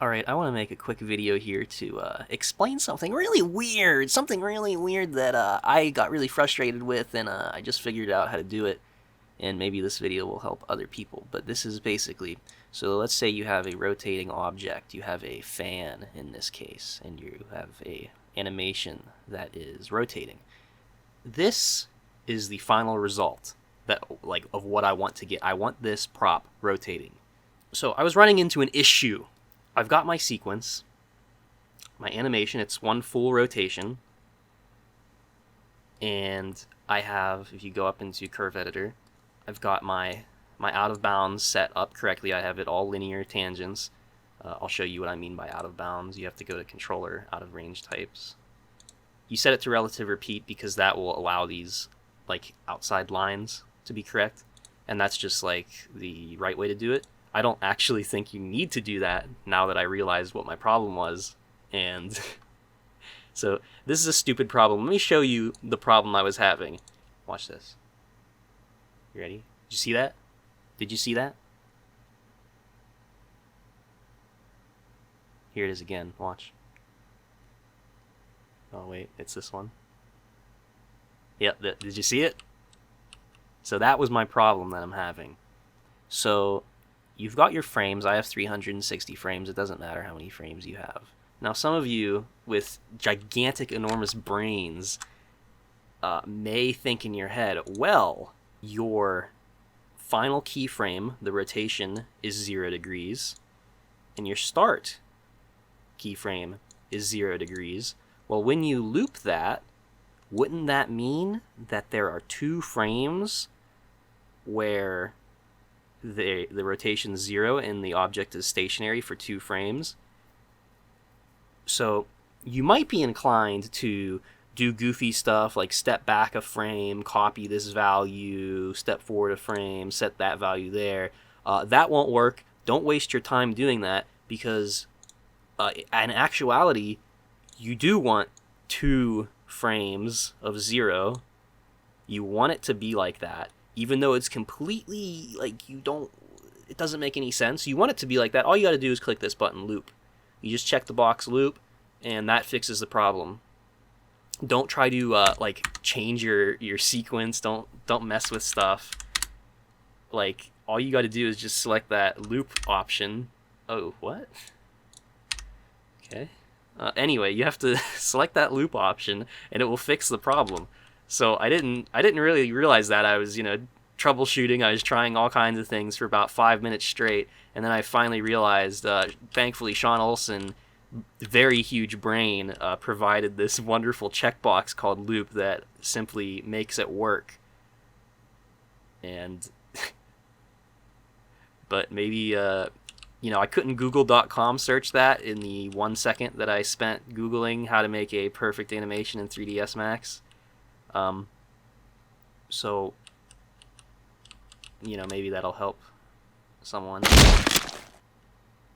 Alright, I want to make a quick video here to explain something really weird. Something really weird that I got really frustrated with, and I just figured out how to do it. And maybe this video will help other people. But this is basically, so let's say you have a rotating object. You have a fan in this case, and you have a animation that is rotating. This is the final result that of what I want to get. I want this prop rotating. So I was running into an issue. I've got my sequence, my animation, it's one full rotation, and I have, if you go up into Curve Editor, I've got my out of bounds set up correctly. I have it all linear tangents. I'll show you what I mean by out of bounds. You have to go to Controller, out of range types. You set it to relative repeat because that will allow these like outside lines to be correct, and that's just like the right way to do it. I don't actually think you need to do that now that I realized what my problem was. And so this is a stupid problem. Let me show you the problem I was having. Watch this. You ready? Did you see that? Did you see that? Here it is again. Watch. Oh wait, it's this one. Yep, did you see it? So that was my problem that I'm having. So you've got your frames. I have 360 frames. It doesn't matter how many frames you have. Now, some of you with gigantic, enormous brains may think in your head, well, your final keyframe, the rotation, is 0 degrees, and your start keyframe is 0 degrees. Well, when you loop that, wouldn't that mean that there are 2 frames where the rotation is 0 and the object is stationary for 2 frames? So you might be inclined to do goofy stuff like step back a frame, copy this value, step forward a frame, set that value there. That won't work. Don't waste your time doing that, because in actuality you do want 2 frames of 0. You want it to be like that. Even though it's completely, like, it doesn't make any sense. You want it to be like that. All you got to do is click this button, loop. You just check the box loop, and that fixes the problem. Don't try to, like, change your sequence. Don't mess with stuff. Like, all you got to do is just select that loop option. Oh, what? Okay. Anyway, you have to select that loop option, and it will fix the problem. So I didn't really realize that. I was, troubleshooting. I was trying all kinds of things for about 5 minutes straight, and then I finally realized, thankfully, Sean Olson, very huge brain, provided this wonderful checkbox called loop that simply makes it work. And, but maybe, I couldn't Google.com search that in the 1 second that I spent Googling how to make a perfect animation in 3DSMAX. So, maybe that'll help someone.